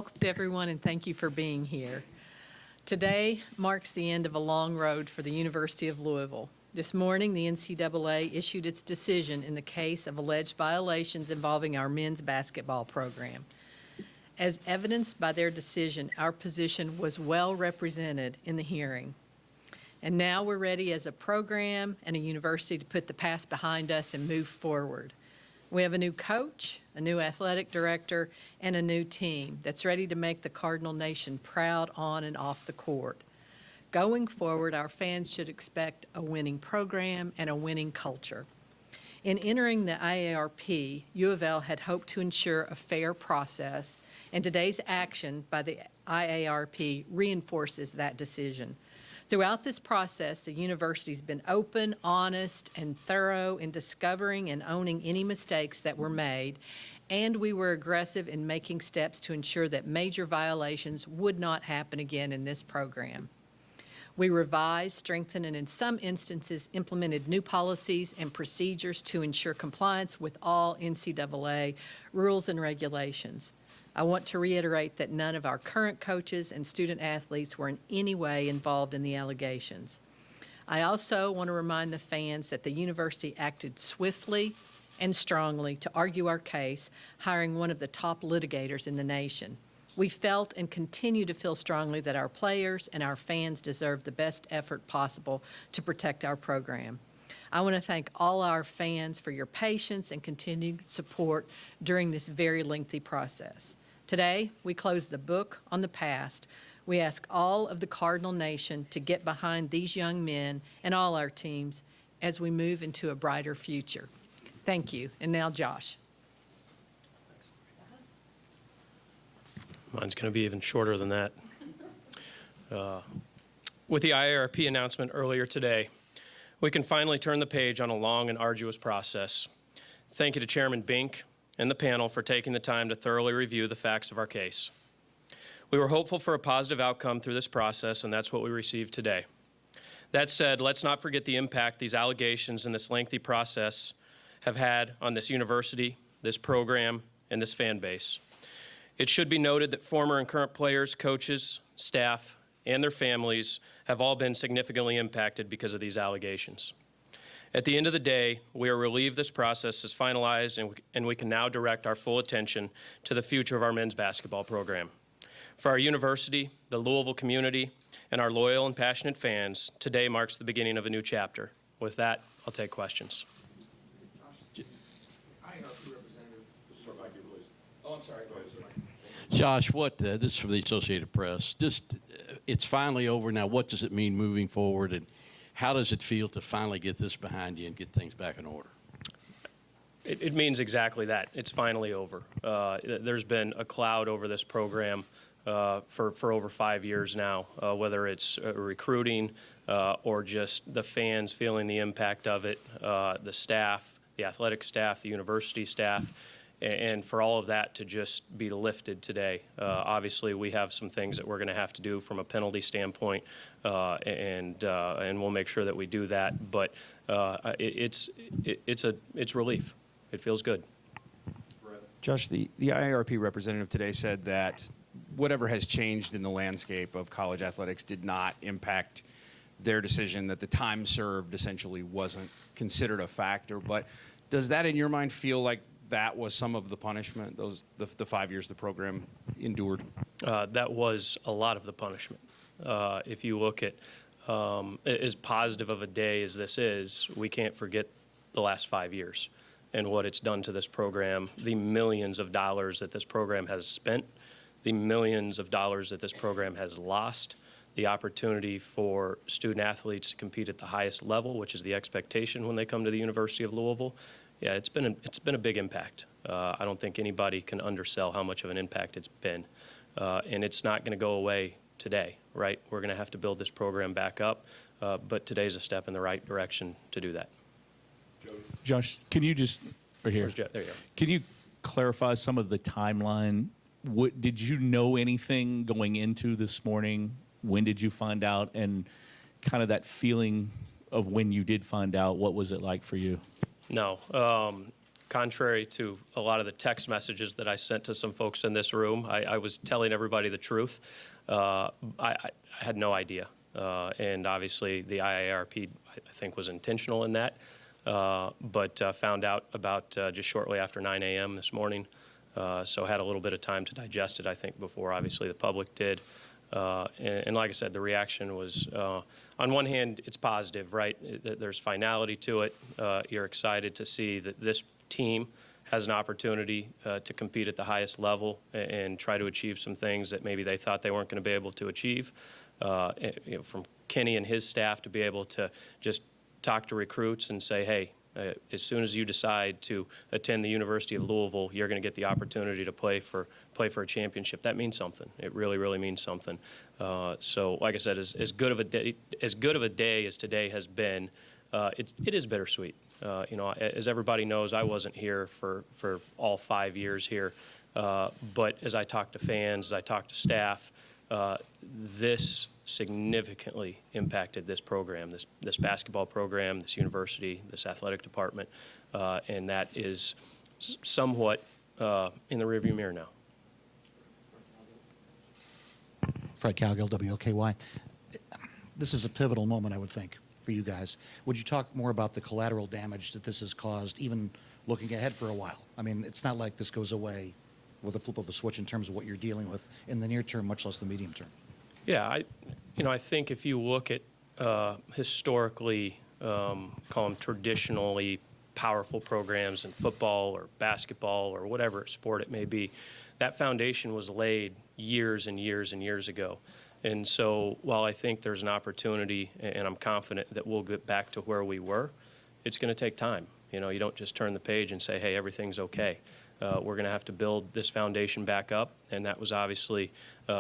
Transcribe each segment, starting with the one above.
Welcome to everyone, and thank you for being here. Today marks the end of a long road for the University of Louisville. This morning, the NCAA issued its decision in the case of alleged violations involving our men's basketball program. As evidenced by their decision, our position was well represented in the hearing. And now we're ready as a program and a university to put the past behind us and move forward. We have a new coach, a new athletic director, and a new team that's ready to make the Cardinal Nation proud on and off the court. Going forward, our fans should expect a winning program and a winning culture. In entering the IARP, UofL had hoped to ensure a fair process, and today's action by the IARP reinforces that decision. Throughout this process, the university's been open, honest, and thorough in discovering and owning any mistakes that were made, and we were aggressive in making steps to ensure that major violations would not happen again in this program. We revised, strengthened, and in some instances implemented new policies and procedures to ensure compliance with all NCAA rules and regulations. I want to reiterate that none of our current coaches and student athletes were in any way involved in the allegations. I also want to remind the fans that the university acted swiftly and strongly to argue our case, hiring one of the top litigators in the nation. We felt and continue to feel strongly that our players and our fans deserve the best effort possible to protect our program. I want to thank all our fans for your patience and continued support during this very lengthy process. Today, we close the book on the past. We ask all of the Cardinal Nation to get behind these young men and all our teams as we move into a brighter future. Thank you. And now, Josh. Mine's going to be even shorter than that. With the IARP announcement earlier today, we can finally turn the page on a long and arduous process. Thank you to Chairman Bink and the panel for taking the time to thoroughly review the facts of our case. We were hopeful for a positive outcome through this process, and that's what we received today. That said, let's not forget the impact these allegations and this lengthy process have had on this university, this program, and this fan base. It should be noted that former and current players, coaches, staff, and their families have all been significantly impacted because of these allegations. At the end of the day, we are relieved this process is finalized and we can now direct our full attention to the future of our men's basketball program. For our university, the Louisville community, and our loyal and passionate fans, today marks the beginning of a new chapter. With that, I'll take questions. Josh, this is from the Associated Press. It's finally over now. What does it mean moving forward, and how does it feel to finally get this behind you and get things back in order? It means exactly that. It's finally over. There's been a cloud over this program for over 5 years now, whether it's recruiting or just the fans feeling the impact of it, the staff, the athletic staff, the university staff, and for all of that to just be lifted today. Obviously, we have some things that we're going to have to do from a penalty standpoint, and we'll make sure that we do that. But it's relief. It feels good. Josh, the IARP representative today said that whatever has changed in the landscape of college athletics did not impact their decision, that the time served essentially wasn't considered a factor. But does that, in your mind, feel like that was some of the punishment, the 5 years the program endured? That was a lot of the punishment. If you look at as positive of a day as this is, we can't forget the last 5 years and what it's done to this program, the millions of dollars that this program has spent, the millions of dollars that this program has lost, the opportunity for student athletes to compete at the highest level, which is the expectation when they come to the University of Louisville. Yeah, it's been a big impact. I don't think anybody can undersell how much of an impact it's been. And it's not going to go away today, right? We're going to have to build this program back up, but today's a step in the right direction to do that. Josh, can you just, right here, There you go. can you clarify some of the timeline? Did you know anything going into this morning? When did you find out? And kind of that feeling of when you did find out, what was it like for you? No. contrary to a lot of the text messages that I sent to some folks in this room, I was telling everybody the truth. I had no idea. And obviously the IARP, I think, was intentional in that, but found out about just shortly after 9 a.m. this morning. So had a little bit of time to digest it, I think, before obviously the public did. And like I said, the reaction was, on one hand, it's positive, right? There's finality to it. You're excited to see that this team has an opportunity to compete at the highest level and try to achieve some things that maybe they thought they weren't going to be able to achieve. From Kenny and his staff to be able to just talk to recruits and say, hey, as soon as you decide to attend the University of Louisville, you're going to get the opportunity to play for a championship. That means something. It really, really means something. So, like I said, as good of a day as today has been, it is bittersweet. As everybody knows, I wasn't here for all 5 years here, but as I talk to fans, as I talk to staff, this significantly impacted this program, this basketball program, this university, this athletic department, and that is somewhat in the rearview mirror now. Fred Cowgill, WOKY. This is a pivotal moment, I would think, for you guys. Would you talk more about the collateral damage that this has caused, even looking ahead for a while? I mean, it's not like this goes away with a flip of a switch in terms of what you're dealing with in the near term, much less the medium term. Yeah, I think if you look at historically, call them traditionally powerful programs in football or basketball or whatever sport it may be, that foundation was laid years and years and years ago. And so while I think there's an opportunity, and I'm confident that we'll get back to where we were, it's going to take time. You don't just turn the page and say, hey, everything's okay. We're going to have to build this foundation back up, and that was obviously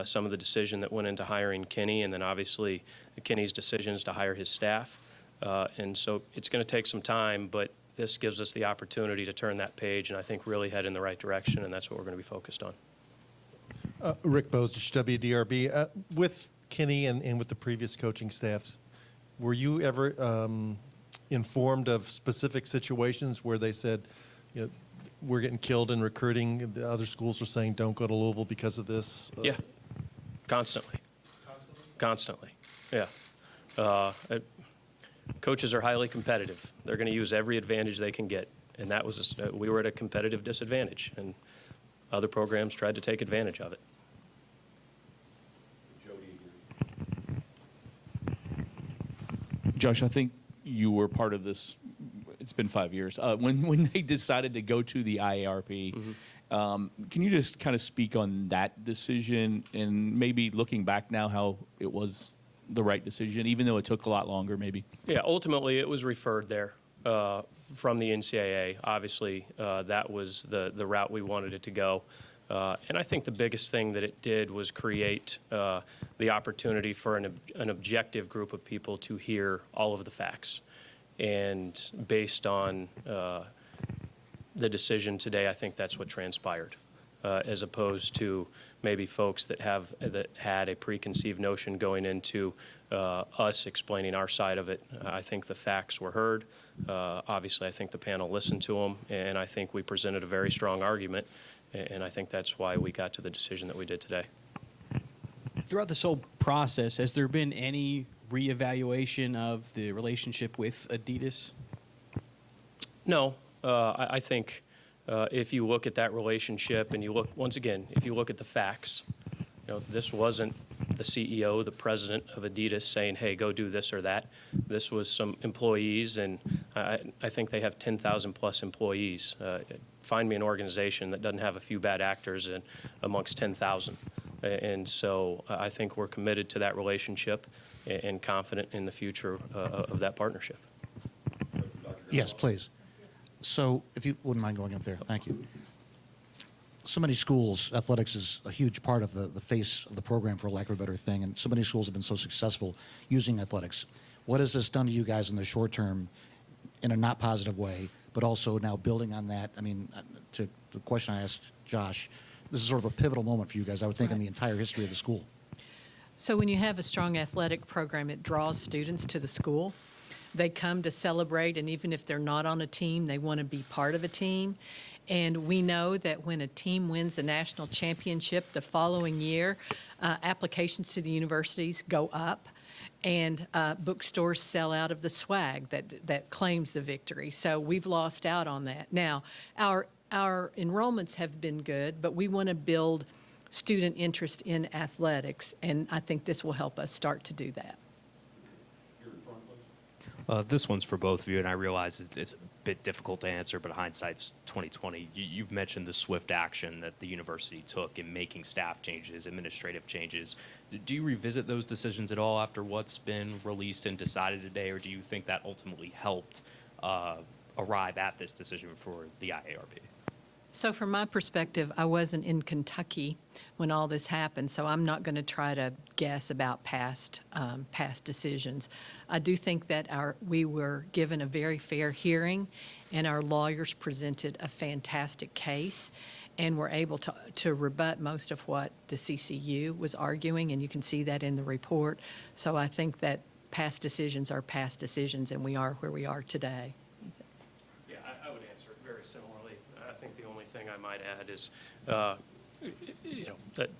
some of the decision that went into hiring Kenny, and then obviously Kenny's decisions to hire his staff. And so it's going to take some time, but this gives us the opportunity to turn that page and I think really head in the right direction, and that's what we're going to be focused on. Rick Bozich, WDRB. With Kenny and with the previous coaching staffs, were you ever informed of specific situations where they said, we're getting killed in recruiting, the other schools are saying don't go to Louisville because of this? Yeah, constantly. Yeah. Coaches are highly competitive. They're going to use every advantage they can get, and that was we were at a competitive disadvantage, and other programs tried to take advantage of it. Josh, I think you were part of this. It's been 5 years. When they decided to go to the IARP, can you just kind of speak on that decision and maybe looking back now how it was the right decision, even though it took a lot longer maybe? Yeah, ultimately it was referred there from the NCAA. Obviously, that was the route we wanted it to go. And I think the biggest thing that it did was create the opportunity for an objective group of people to hear all of the facts. And based on the decision today, I think that's what transpired, as opposed to maybe folks that had a preconceived notion going into us explaining our side of it. I think the facts were heard. Obviously, I think the panel listened to them, and I think we presented a very strong argument, and I think that's why we got to the decision that we did today. Throughout this whole process, has there been any reevaluation of the relationship with Adidas? No, I think if you look at that relationship and you look, once again, if you look at the facts, this wasn't the CEO, the president of Adidas saying, hey, go do this or that. This was some employees, and I think they have 10,000 plus employees. Find me an organization that doesn't have a few bad actors amongst 10,000. And so I think we're committed to that relationship and confident in the future of that partnership. Yes, please. So if you wouldn't mind going up there, thank you. So many schools, athletics is a huge part of the face of the program, for lack of a better thing, and so many schools have been so successful using athletics. What has this done to you guys in the short term in a not positive way, but also now building on that? I mean, to the question I asked Josh, this is sort of a pivotal moment for you guys, I would think, in the entire history of the school. So when you have a strong athletic program, it draws students to the school. They come to celebrate, and even if they're not on a team, they want to be part of a team. And we know that when a team wins a national championship the following year, applications to the universities go up, and bookstores sell out of the swag that claims the victory. So we've lost out on that. Now, our enrollments have been good, but we want to build student interest in athletics, and I think this will help us start to do that. This one's for both of you, and I realize it's a bit difficult to answer, but hindsight's 2020. You've mentioned the swift action that the university took in making staff changes, administrative changes. Do you revisit those decisions at all after what's been released and decided today, or do you think that ultimately helped arrive at this decision for the IARP? So from my perspective, I wasn't in Kentucky when all this happened, so I'm not going to try to guess about past decisions. I do think that we were given a very fair hearing, and our lawyers presented a fantastic case, and were able to rebut most of what the CCU was arguing, and you can see that in the report. So I think that past decisions are past decisions, and we are where we are today. Yeah, I would answer it very similarly. I think the only thing I might add is, that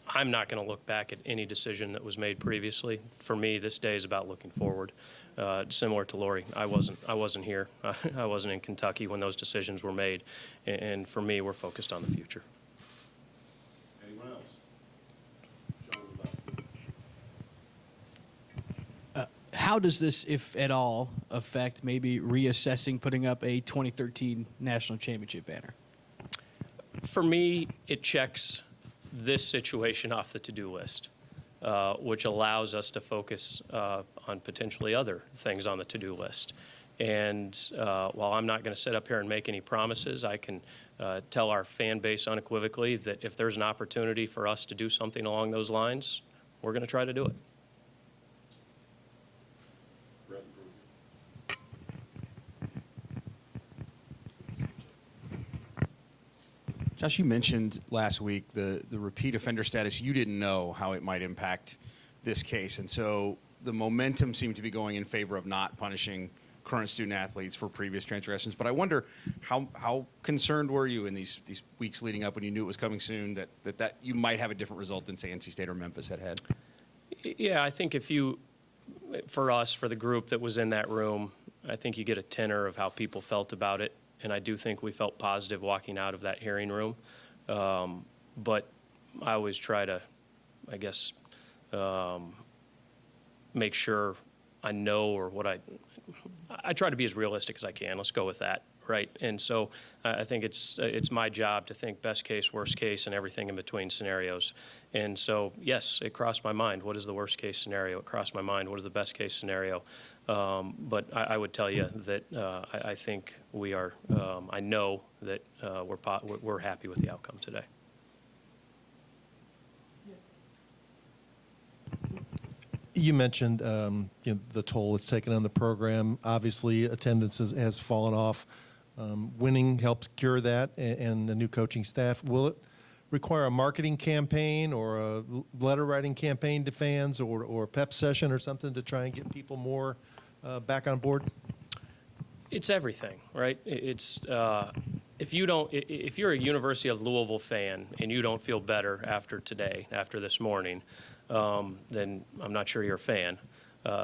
I'm not going to look back at any decision that was made previously. For me, this day is about looking forward. Similar to Lori, I wasn't here. I wasn't in Kentucky when those decisions were made, and for me, we're focused on the future. Anyone else? How does this, if at all, affect maybe reassessing putting up a 2013 national championship banner? For me, it checks this situation off the to-do list, which allows us to focus on potentially other things on the to-do list. And while I'm not going to sit up here and make any promises, I can tell our fan base unequivocally that if there's an opportunity for us to do something along those lines, we're going to try to do it. Josh, you mentioned last week the repeat offender status. You didn't know how it might impact this case. And so the momentum seemed to be going in favor of not punishing current student athletes for previous transgressions. But I wonder, how concerned were you in these weeks leading up when you knew it was coming soon that you might have a different result than, say, NC State or Memphis had had? Yeah, I think for us, for the group that was in that room, I think you get a tenor of how people felt about it. And I do think we felt positive walking out of that hearing room. But I always try to, I guess, make sure I know, or what I try to be as realistic as I can. Let's go with that, right? And so I think it's my job to think best case, worst case, and everything in between scenarios. And so, yes, it crossed my mind. What is the worst case scenario? It crossed my mind. What is the best case scenario? But I would tell you that I think we are. I know that we're happy with the outcome today. You mentioned the toll it's taken on the program. Obviously, attendance has fallen off. Winning helps cure that, and the new coaching staff. Will it require a marketing campaign or a letter writing campaign to fans, or a pep session or something to try and get people more back on board? It's everything, right? It's if you're a University of Louisville fan and you don't feel better after today, after this morning, then I'm not sure you're a fan.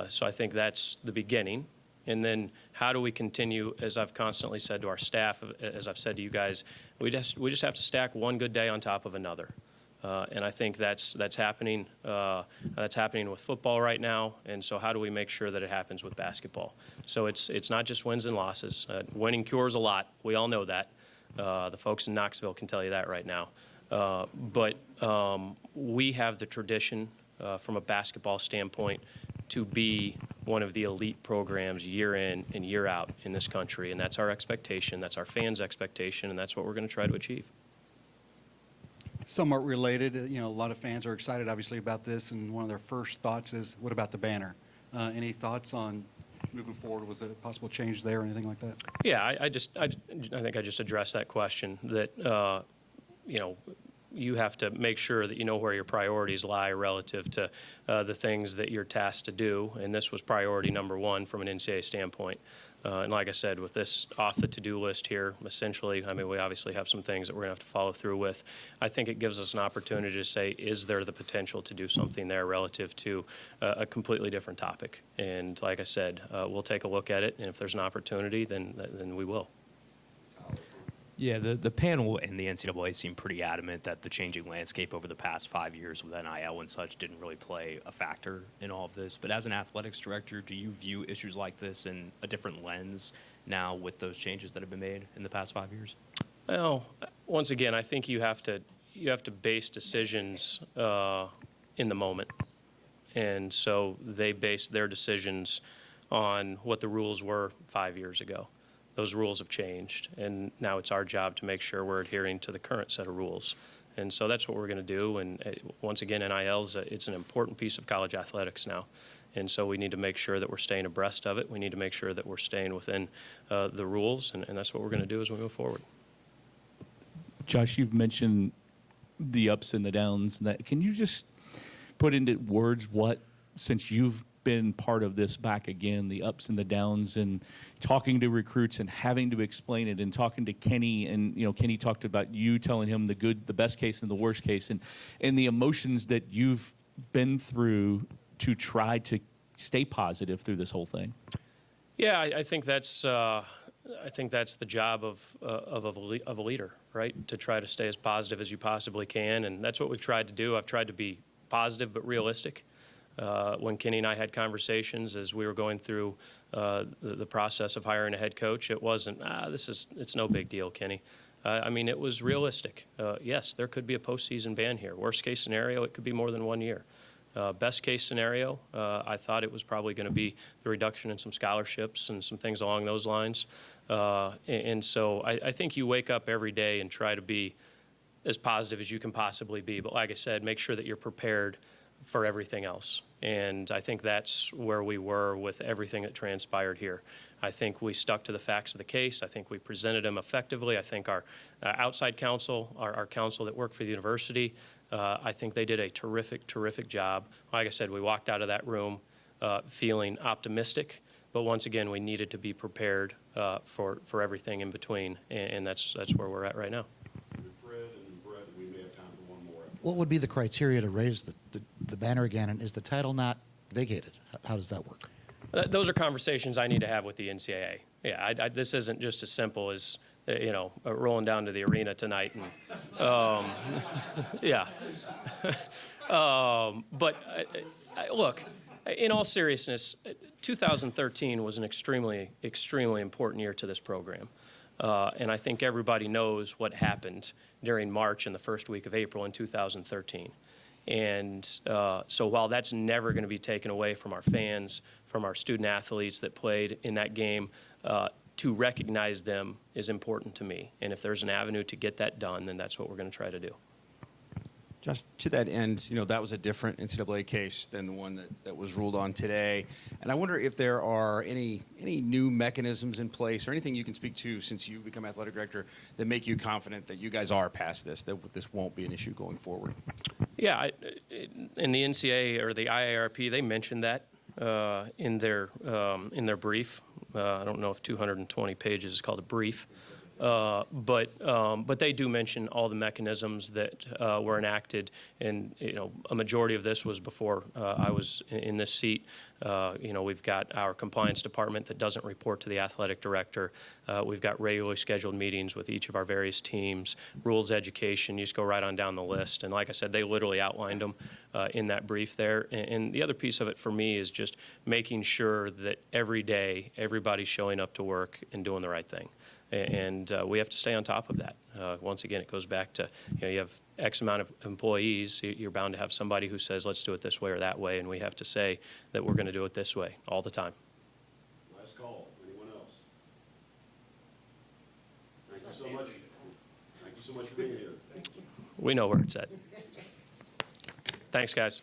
So I think that's the beginning. And then how do we continue, as I've constantly said to our staff, as I've said to you guys, we just have to stack one good day on top of another. And I think that's happening. That's happening with football right now. And so how do we make sure that it happens with basketball? So it's not just wins and losses. Winning cures a lot. We all know that. The folks in Knoxville can tell you that right now. But we have the tradition from a basketball standpoint to be one of the elite programs year in and year out in this country. And that's our expectation. That's our fans' expectation. And that's what we're going to try to achieve. Somewhat related, a lot of fans are excited, obviously, about this, and one of their first thoughts is, what about the banner? Any thoughts on moving forward with a possible change there or anything like that? Yeah, I think I just addressed that question, that, you have to make sure that you know where your priorities lie relative to the things that you're tasked to do, and this was priority number one from an NCAA standpoint. And like I said, with this off the to-do list here, essentially, I mean, we obviously have some things that we're going to have to follow through with. I think it gives us an opportunity to say, is there the potential to do something there relative to a completely different topic? And like I said, we'll take a look at it, and if there's an opportunity, then we will. Yeah, the panel and the NCAA seem pretty adamant that the changing landscape over the past 5 years with NIL and such didn't really play a factor in all of this. But as an athletics director, do you view issues like this in a different lens now with those changes that have been made in the past 5 years? Well, once again, I think you have to base decisions in the moment. And so they based their decisions on what the rules were 5 years ago. Those rules have changed, and now it's our job to make sure we're adhering to the current set of rules. And so that's what we're going to do. And once again, NIL's it's an important piece of college athletics now. And so we need to make sure that we're staying abreast of it. We need to make sure that we're staying within the rules, and that's what we're going to do as we move forward. Josh, you've mentioned the ups and the downs. Can you just put into words what, since you've been part of this back again, the ups and the downs, and talking to recruits and having to explain it, and talking to Kenny, and Kenny talked about you telling him the good, the best case, and the worst case, and the emotions that you've been through to try to stay positive through this whole thing. Yeah, I think that's the job of a leader, right? To try to stay as positive as you possibly can, and that's what we've tried to do. I've tried to be positive but realistic. When Kenny and I had conversations as we were going through the process of hiring a head coach, it wasn't, it's no big deal, Kenny. I mean, it was realistic. Yes, there could be a postseason ban here. Worst case scenario, it could be more than 1 year. Best case scenario, I thought it was probably going to be the reduction in some scholarships and some things along those lines. And so I think you wake up every day and try to be as positive as you can possibly be. But like I said, make sure that you're prepared for everything else. And I think that's where we were with everything that transpired here. I think we stuck to the facts of the case. I think we presented them effectively. I think our outside counsel, our counsel that worked for the university, I think they did a terrific, terrific job. Like I said, we walked out of that room feeling optimistic, but once again, we needed to be prepared for everything in between, and that's where we're at right now. What would be the criteria to raise the banner again, and is the title not vacated? How does that work? Those are conversations I need to have with the NCAA. Yeah, this isn't just as simple as rolling down to the arena tonight and yeah. But look, in all seriousness, 2013 was an extremely, extremely important year to this program. And I think everybody knows what happened during March and the first week of April in 2013. And so while that's never going to be taken away from our fans, from our student athletes that played in that game, to recognize them is important to me. And if there's an avenue to get that done, then that's what we're going to try to do. Josh, to that end, that was a different NCAA case than the one that was ruled on today. And I wonder if there are any new mechanisms in place or anything you can speak to since you've become athletic director that make you confident that you guys are past this, that this won't be an issue going forward. Yeah, in the NCAA or the IARP, they mentioned that in their brief. I don't know if 220 pages is called a brief. But they do mention all the mechanisms that were enacted, and a majority of this was before I was in this seat. We've got our compliance department that doesn't report to the athletic director. We've got regularly scheduled meetings with each of our various teams. Rules education, you just go right on down the list. And like I said, they literally outlined them in that brief there. And the other piece of it for me is just making sure that every day everybody's showing up to work and doing the right thing. And we have to stay on top of that. Once again, it goes back to, you have X amount of employees, you're bound to have somebody who says, let's do it this way or that way, and we have to say that we're going to do it this way all the time. Last call. Anyone else? Thank you so much. Thank you so much for being here. We know where it's at. Thanks, guys.